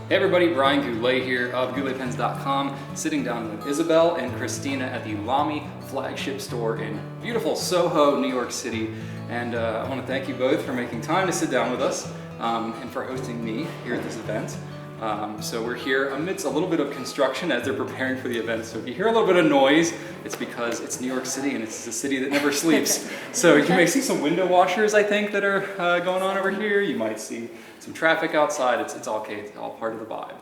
Hey everybody, Brian Goulet here of GouletPens.com, sitting down with Isabel and Kristina at the LAMY Flagship store in beautiful Soho, New York City. And I want to thank you both for making time to sit down with us and for hosting me here at this event. So we're here amidst a little bit of construction as they're preparing for the event. So if you hear a little bit of noise, it's because it's New York City and it's a city that never sleeps. So you may see some window washers, I think, that are going on over here. You might see some traffic outside. It's all okay. It's all part of the vibe.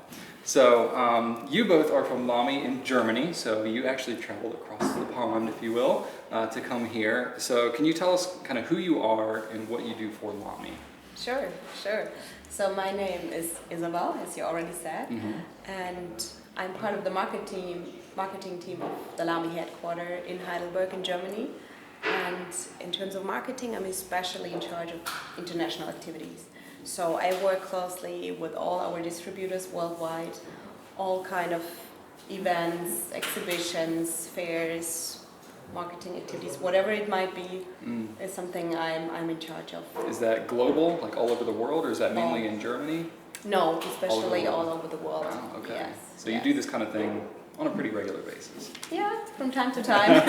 So you both are from LAMY in Germany. So you actually traveled across the pond, if you will, to come here. So can you tell us kind of who you are and what you do for LAMY? Sure. So my name is Isabel, as you already said, and I'm part of the marketing team of the LAMY headquarters in Heidelberg in Germany. And in terms of marketing, I'm especially in charge of international activities. So I work closely with all our distributors worldwide, all kind of events, exhibitions, fairs, marketing activities, whatever it might be, is something I'm in charge of. Is that global, like all over the world, or is that mainly in Germany? No, especially all over the world. Wow, okay. Yes. So you do this kind of thing on a pretty regular basis? Yeah, from time to time.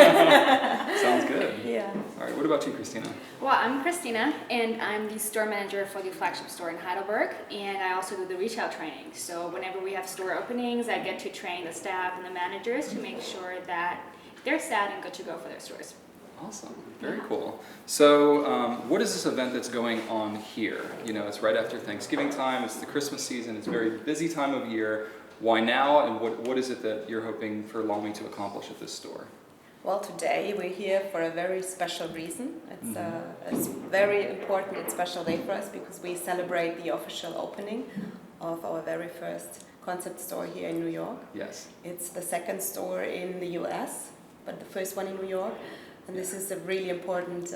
Sounds good. Yeah. All right, what about you, Kristina? Well, I'm Kristina, and I'm the store manager for the flagship store in Heidelberg, and I also do the retail training. So whenever we have store openings, I get to train the staff and the managers to make sure that they're set and good to go for their stores. Awesome, very cool. So what is this event that's going on here? You know, it's right after Thanksgiving time, it's the Christmas season, it's a very busy time of year. Why now, and what is it that you're hoping for LAMY to accomplish at this store? Well, today we're here for a very special reason. It's a very important and special day for us because we celebrate the official opening of our very first concept store here in New York. Yes. It's the second store in the US, but the first one in New York. And this is a really important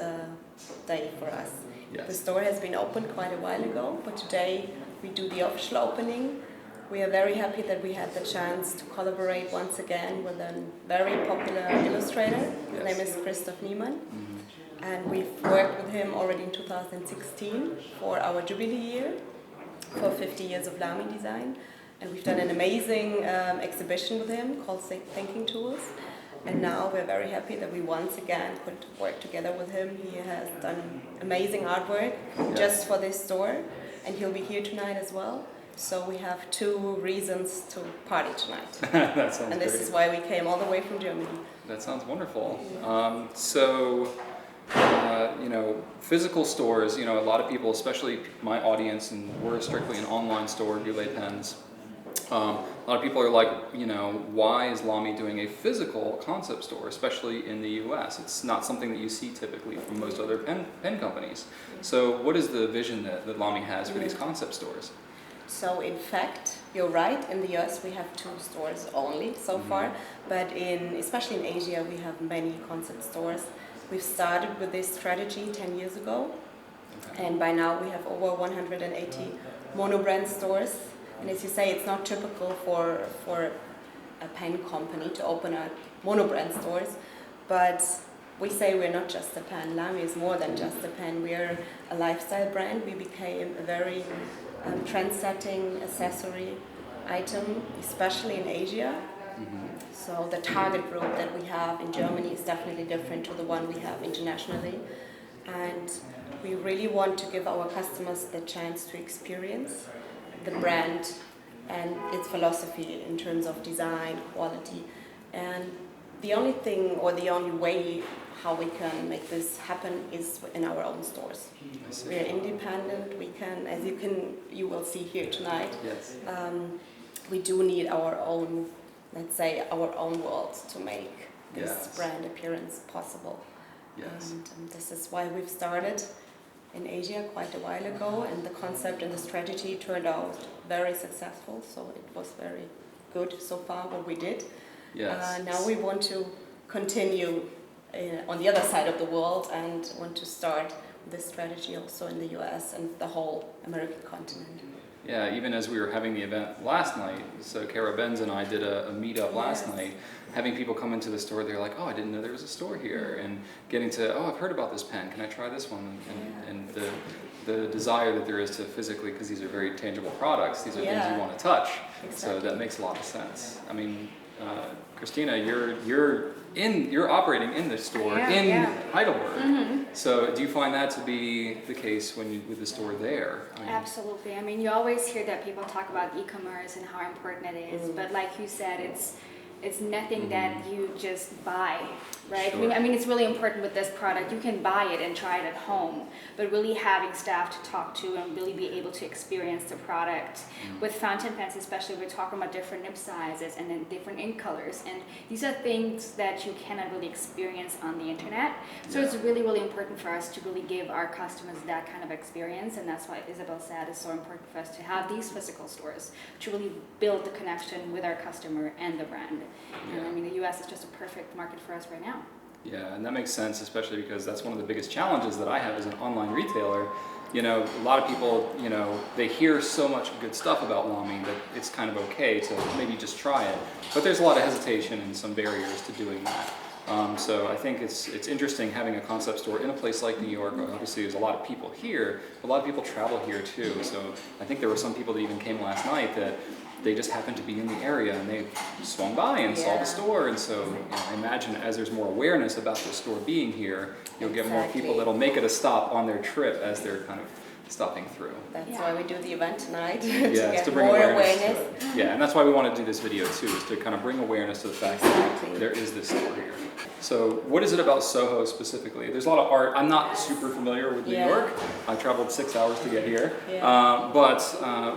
day for us. Yes. The store has been opened quite a while ago, but today we do the official opening. We are very happy that we had the chance to collaborate once again with a very popular illustrator. His name is Christoph Niemann. And we've worked with him already in 2016 for our Jubilee year, for 50 years of LAMY design. And we've done an amazing exhibition with him called Thinking Tools. And now we're very happy that we once again could work together with him. He has done amazing artwork just for this store, and he'll be here tonight as well. So we have two reasons to party tonight. That sounds And this great. is why we came all the way from Germany. That sounds wonderful. You know, physical stores, you know, a lot of people, especially my audience, and we're strictly an online store, Goulet Pens. A lot of people are like, you know, why is LAMY doing a physical concept store, especially in the US? It's not something that you see typically from most other pen companies. So what is the vision that LAMY has for these concept stores? So in fact, you're right, in the US we have 2 stores only so far, but especially in Asia we have many concept stores. We've started with this strategy 10 years ago, and by now we have over 180 monobrand stores. And as you say, it's not typical for a pen company to open a monobrand stores, but we say we're not just a pen. LAMY is more than just a pen. We're a lifestyle brand. We became a very trend-setting accessory item, especially in Asia. So the target group that we have in Germany is definitely different to the one we have internationally. And we really want to give our customers the chance to experience the brand and its philosophy in terms of design, quality. And the only thing or the only way how we can make this happen is in our own stores. We are independent. We can, as you will see here tonight. Yes. We do need our own, let's say, our own world to make this brand appearance possible. Yes. And this is why we've started in Asia quite a while ago, and the concept and the strategy turned out very successful. So it was very good so far what we did. Yes. Now we want to continue on the other side of the world and want to start this strategy also in the US and the whole American continent. Yeah, even as we were having the event last night, so Kara Benz and I did a meetup last night, having people come into the store, they're like, oh, I didn't know there was a store here, and getting to, oh, I've heard about this pen, can I try this one? And the desire that there is to physically, because these are very tangible products, these are things you want to touch, so that makes a lot of sense. I mean, Kristina, you're operating in this store in Heidelberg. So do you find that to be the case with the store there? I mean, absolutely. I mean, you always hear that people talk about e-commerce and how important it is, but like you said, it's nothing that you just buy, right? Sure. I mean, it's really important with this product. You can buy it and try it at home, but really having staff to talk to and really be able to experience the product. With fountain pens especially, we're talking about different nib sizes and then different ink colors, and these are things that you cannot really experience on the internet. So it's really, really important for us to really give our customers that kind of experience, and that's why Isabel said it's so important for us to have these physical stores to really build the connection with our customer and the brand. And I mean, the US is just a perfect market for us right now. Yeah, and that makes sense, especially because that's one of the biggest challenges that I have as an online retailer. You know, a lot of people, you know, they hear so much good stuff about LAMY that it's kind of okay to maybe just try it. But there's a lot of hesitation and some barriers to doing that. So I think it's interesting having a concept store in a place like New York. Obviously, there's a lot of people here, but a lot of people travel here too. So I think there were some people that even came last night that they just happened to be in the area and they swung by and saw the store. And so I imagine as there's more awareness about the store being here, you'll get more people that'll make it a stop on their trip as they're kind of stopping through. That's why we do the event tonight, to it's get to bring more awareness to it. Yeah, and that's why we want to do this video too, is to kind of bring awareness to the fact that there is this store here. So what is it about Soho specifically? There's a lot of art. I'm not super familiar with New York. I traveled 6 hours to get here. But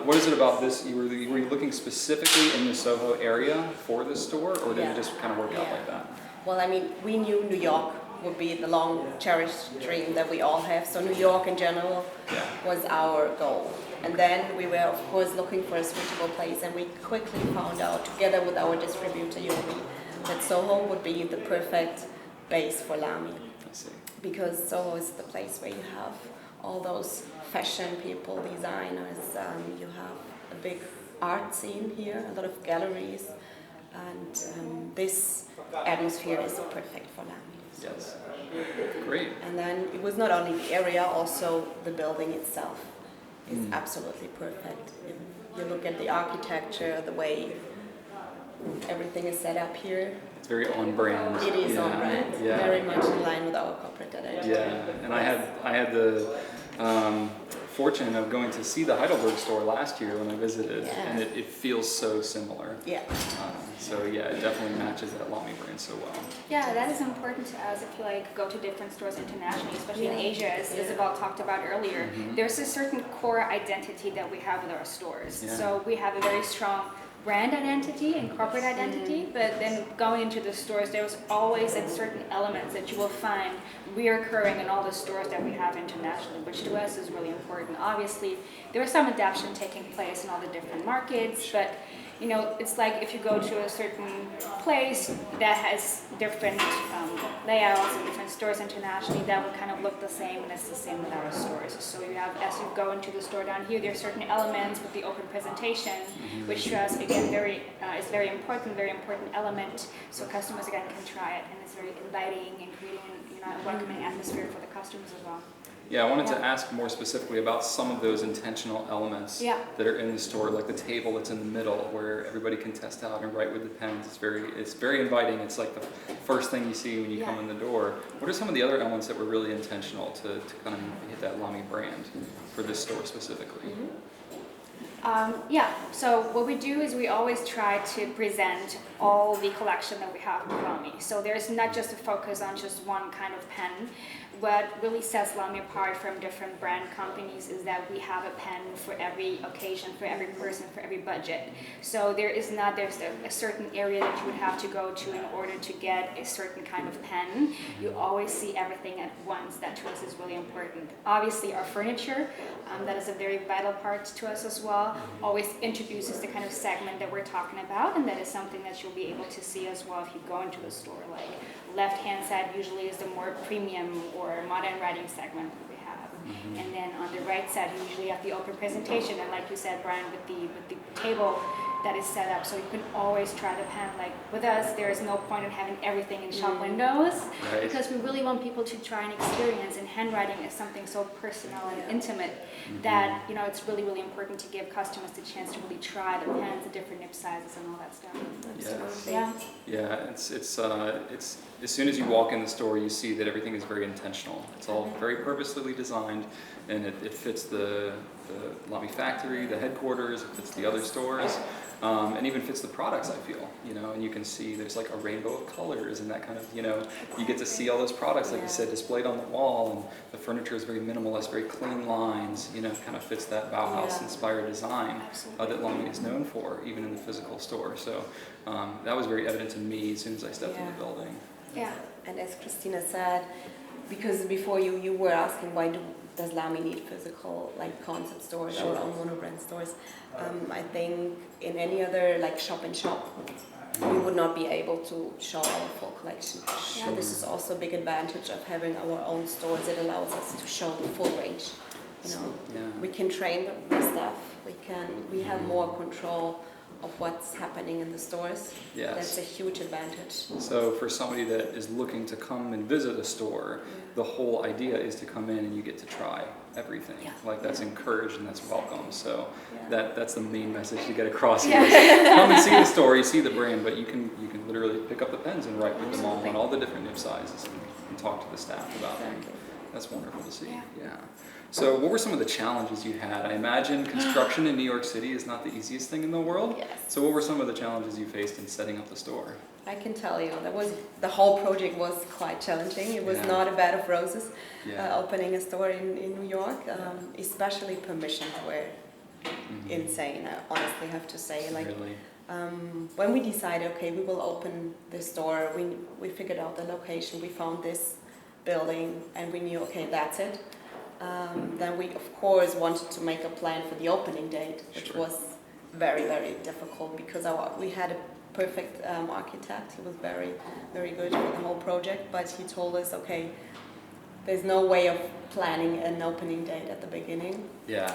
what is it about this? Were you looking specifically in the Soho area for this store, or did it just kind of work out like that? Well, I mean, we knew New York would be the long cherished dream that we all have. So New York in general was our goal. And then we were of course looking for a suitable place, and we quickly found out together with our distributor Yobi that Soho would be the perfect base for LAMY. I see. Because Soho is the place where you have all those fashion people, designers, you have a big art scene here, a lot of galleries, and this atmosphere is perfect for LAMY. Yes. Great. And then it was not only the area, also the building itself is absolutely perfect. If you look at the architecture, the way everything is set up here. It's very on brand. It is on brand. Very much in line with our corporate identity. Yeah, and I had the fortune of going to see the Heidelberg store last year when I visited, and it feels so similar. Yeah. So yeah, it definitely matches that LAMY brand so well. Yeah, that is important to us if you go to different stores internationally, especially in Asia, as Isabel talked about earlier. There's a certain core identity that we have with our stores. So we have a very strong brand identity and corporate identity, but then going into the stores, there was always certain elements that you will find reoccurring in all the stores that we have internationally, which to us is really important. Obviously, there was some adaptation taking place in all the different markets, but you know, it's like if you go to a certain place that has different layouts and different stores internationally, that would kind of look the same, and it's the same with our stores. So you have, as you go into the store down here, there are certain elements with the open presentation, which to us again is very important element. So customers again can try it, and it's very inviting and creating a welcoming atmosphere for the customers as well. Yeah, I wanted to ask more specifically about some of those intentional elements that are in the store, like the table that's in the middle where everybody can test out and write with the pens. It's very inviting. It's like the first thing you see when you come in the door. What are some of the other elements that were really intentional to kind of hit that LAMY brand for this store specifically? So what we do is we always try to present all the collection that we have with LAMY. So there's not just a focus on just one kind of pen. What really sets LAMY apart from different brand companies is that we have a pen for every occasion, for every person, for every budget. So there's a certain area that you would have to go to in order to get a certain kind of pen. You always see everything at once. That to us is really important. Obviously our furniture, that is a very vital part to us as well, always introduces the kind of segment that we're talking about, and that is something that you'll be able to see as well if you go into a store. Like left-hand side usually is the more premium or modern writing segment that we have. And then on the right side, you usually have the open presentation, and like you said, Brian, with the table that is set up, so you can always try the pen. Like with us, there is no point in having everything in shop windows, because we really want people to try and experience. And handwriting is something so personal and intimate that it's really, really important to give customers the chance to really try the pens, the different nib sizes, and all that stuff. It's as soon as you walk in the store, you see that everything is very intentional. It's all very purposefully designed, and it fits the LAMY factory, the headquarters, it fits the other stores. And even fits the products, I feel, and you can see there's like a rainbow of colors and that kind of, you get to see all those products, like you said, displayed on the wall, and the furniture is very minimalist, very clean lines, kind of fits that Bauhaus-inspired design that LAMY is known for, even in the physical store. So that was very evident to me as soon as I stepped in the building. Yeah, and as Kristina said, because before you were asking does LAMY need physical concept stores or monobrand stores? I think in any other shop-in-shop, we would not be able to show our full collection. And this is also a big advantage of having our own stores. It allows us to show the full range. We can train the staff. We have more control of what's happening in the stores. That's a huge advantage. So for somebody that is looking to come and visit a store, the whole idea is to come in and you get to try everything. That's encouraged and that's welcome. So that's the main message to get across here. Come and see the store, you see the brand, but you can literally pick up the pens and write with them all the different nib sizes and talk to the staff about them. That's wonderful to see. So what were some of the challenges you had? I imagine construction in New York City is not the easiest thing in the world. So what were some of the challenges you faced in setting up the store? I can tell you, the whole project was quite challenging. It was not a bed of roses opening a store in New York. Especially permissions were insane, I honestly have to say. Really? When we decided, okay, we will open the store, we figured out the location, we found this building, and we knew, okay, that's it. Then we, of course, wanted to make a plan for the opening date, which was very, very difficult because we had a perfect architect. He was very, very good for the whole project, but he told us, okay, there's no way of planning an opening date at the beginning.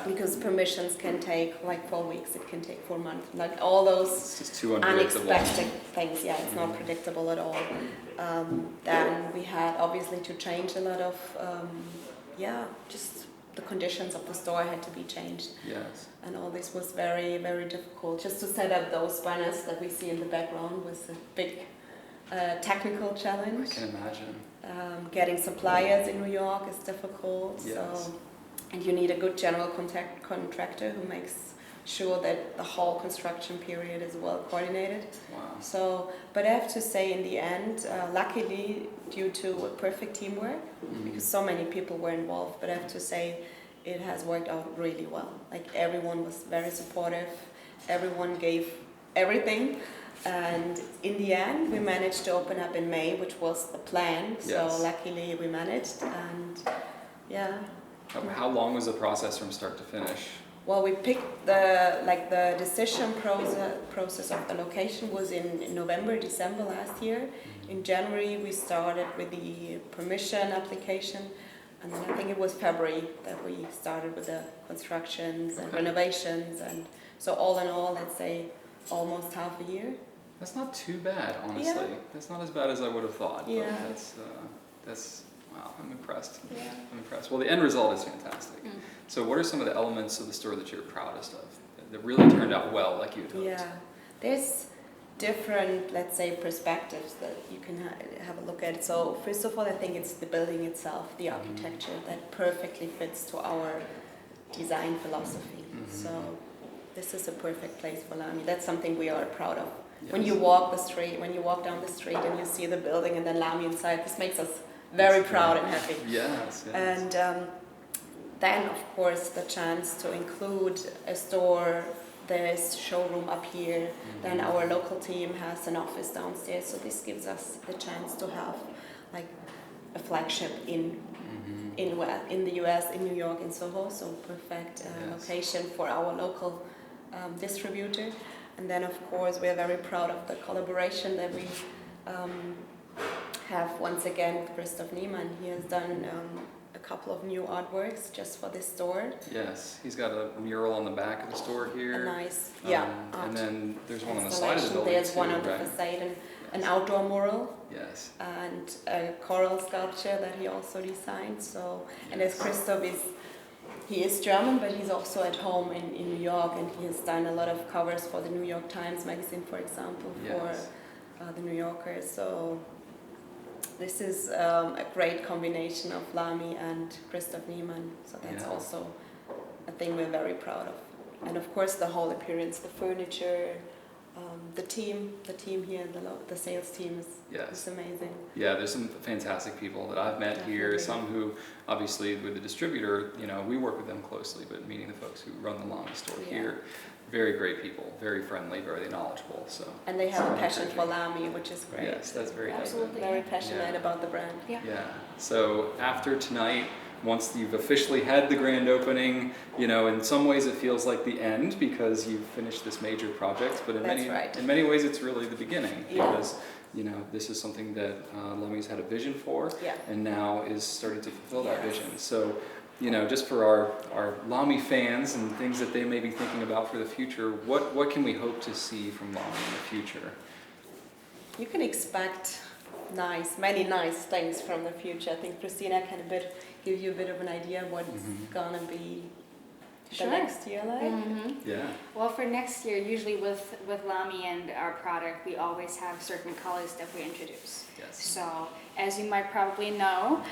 Because permissions can take 4 weeks, it can take 4 months. All those it's just too unpredictable. Unexpected things, it's not predictable at all. Then we had obviously to change a lot of just the conditions of the store had to be changed. And all this was very, very difficult. Just to set up those banners that we see in the background was a big technical challenge. I can imagine. Getting suppliers in New York is difficult. And you need a good general contractor who makes sure that the whole construction period is well coordinated. But I have to say, in the end, luckily, due to perfect teamwork, because so many people were involved, but I have to say, it has worked out really well. Everyone was very supportive, everyone gave everything, and in the end, we managed to open up in May, which was the plan. So luckily, we managed, and How long was the process from start to finish? Well, we picked the decision process of the location was in November, December last year. In January, we started with the permission application, and then I think it was February that we started with the constructions and renovations, and so all in all, let's say almost half a year. That's not too bad, honestly. That's not as bad as I would have thought. That's wow, I'm impressed. I'm impressed. Well, the end result is fantastic. So what are some of the elements of the store that you're proudest of, that really turned out well, like you hoped? There's different, let's say, perspectives that you can have a look at. So first of all, I think it's the building itself, the architecture, that perfectly fits to our design philosophy. So this is a perfect place for LAMY. That's something we are proud of. When you walk down the street and you see the building and then LAMY inside, this makes us very proud and happy. And then, of course, the chance to include a store, there's showroom up here, then our local team has an office downstairs, so this gives us the chance to have a flagship in the US, in New York, in Soho, so perfect location for our local distributor. And then, of course, we're very proud of the collaboration that we have once again with Christoph Niemann. He has done a couple of new artworks just for this store. Yes, he's got a mural on the back of the store here. A nice, and then there's one on the side of the installation. building There's too, one on the right? facade, and an outdoor mural, Yes. and a coral sculpture that he also designed. So, and as Christoph he is German, but he's also at home in New York, and he has done a lot of covers for the New York Times magazine, for example, for the New Yorker. So this is a great combination of LAMY and Christoph Niemann. So that's also a thing we're very proud of. And of course the whole appearance, the furniture, the team here, the sales team is amazing. Yeah, there's some fantastic people that I've met here. Some who, obviously, with the distributor, we work with them closely. But meeting the folks who run the LAMY store here, very great people, very friendly, very knowledgeable. So. And they have a passion for LAMY, which is great. Yes, that's very absolutely very passionate about the brand. Yeah. So after tonight, once you've officially had the grand opening, in some ways it feels like the end because you've finished this major project, but in many ways it's really the beginning because this is something that LAMY's had a vision for and now is starting to fulfill that vision. So, just for our LAMY fans and things that they may be thinking about for the future, what can we hope to see from LAMY in the future? You can expect many nice things from the future. I think Kristina can give you a bit of an idea of what's gonna be the next year like. Yeah. Well, for next year, usually with LAMY and our product, we always have certain colors that we introduce. Yes. So, as you might probably know,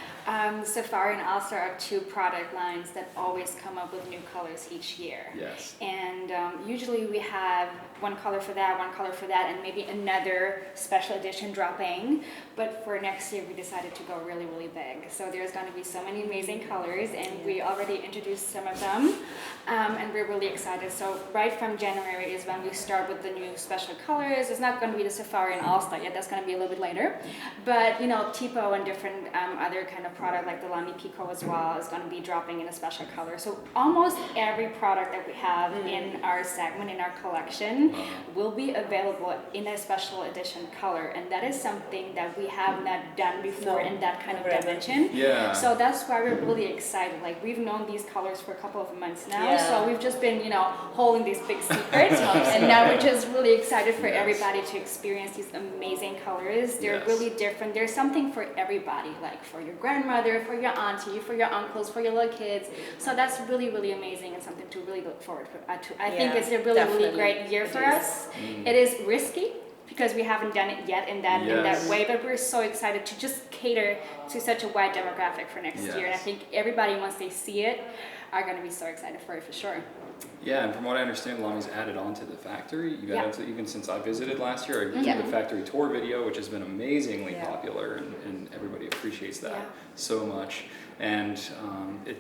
Safari and All-Star are two product lines that always come up with new colors each year. Yes. And usually we have one color for that, and maybe another special edition dropping. But for next year, we decided to go really, really big. So there's going to be so many amazing colors, and we already introduced some of them, and we're really excited. So right from January is when we start with the new special colors. It's not going to be the Safari and All-Star yet. That's going to be a little bit later. But Tipo and different other kind of product like the LAMY Pico as well is going to be dropping in a special color. So almost every product that we have in our segment, in our collection, will be available in a special edition color, and that is something that we have not done before in that kind of dimension. Yeah. So that's why we're really excited. Like, we've known these colors for a couple of months now, so we've just been, holding these big secrets, and now we're just really excited for everybody to experience these amazing colors. They're really different. There's something for everybody, like for your grandmother, for your auntie, for your uncles, for your little kids. So that's really, really amazing and something to really look forward to. I think it's a really, really great year for us. It is risky because we haven't done it yet in that way, but we're so excited to just cater to such a wide demographic for next year. And I think everybody, once they see it, are going to be so excited for it for sure. Yeah, and from what I understand, LAMY's added on to the factory. You've added to, even since I visited last year, I did the factory tour video, which has been amazingly popular, and everybody appreciates that so much. And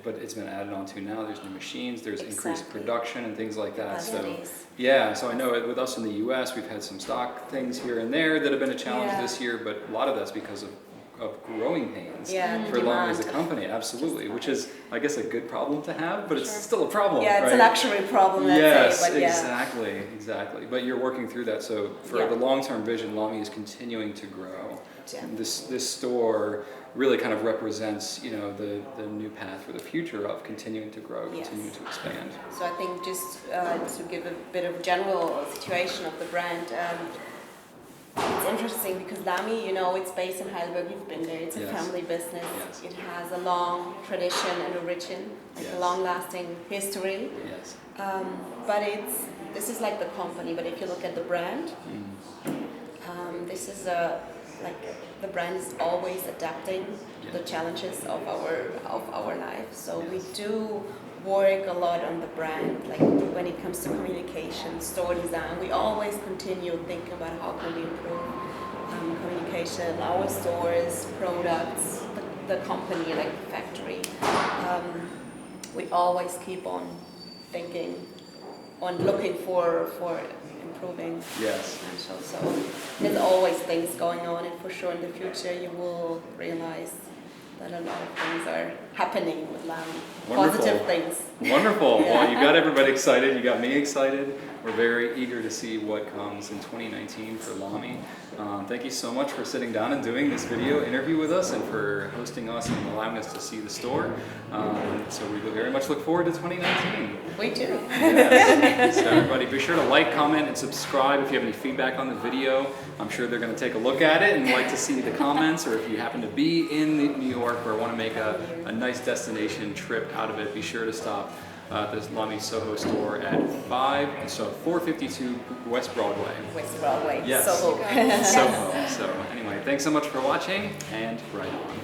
but it's been added on to now. There's new machines, there's increased production and things like that. So so I know with us in the U.S., we've had some stock things here and there that have been a challenge this year, but a lot of that's because of growing pains for LAMY as a company, absolutely, which is, I guess, a good problem to have, but it's still a problem. Yeah, it's a luxury problem, let's say, but exactly. But you're working through that, so for the long-term vision, LAMY is continuing to grow. This store really kind of represents, the new path for the future of continuing to grow, continuing to expand. So I think just to give a bit of general situation of the brand, it's interesting because LAMY, it's based in Heidelberg. You've been there. It's a family business. It has a long tradition and origin, like a long-lasting history. But this is like the company. But if you look at the brand, this is the brand is always adapting the challenges of our life. So we do work a lot on the brand, like when it comes to communication, store design. We always continue thinking about how can we improve communication, our stores, products, the company, like the factory. We always keep on thinking, on looking for improving potential. So there's always things going on, and for sure in the future you will realize that a lot of things are happening with LAMY. Positive things. Wonderful. Well, you got everybody excited. You got me excited. we're very eager to see what comes in 2019 for LAMY. Thank you so much for sitting down and doing this video interview with us and for hosting us and allowing us to see the store. So we very much look forward to 2019. We do. Yes. So everybody be sure to like, comment, and subscribe if you have any feedback on the video. I'm sure they're going to take a look at it and like to see the comments, or if you happen to be in New York or want to make a nice destination trip out of it, be sure to stop the LAMY Soho store at 452 West Broadway. West Broadway, yes. Soho. Soho. So anyway, thanks so much for watching, and right on.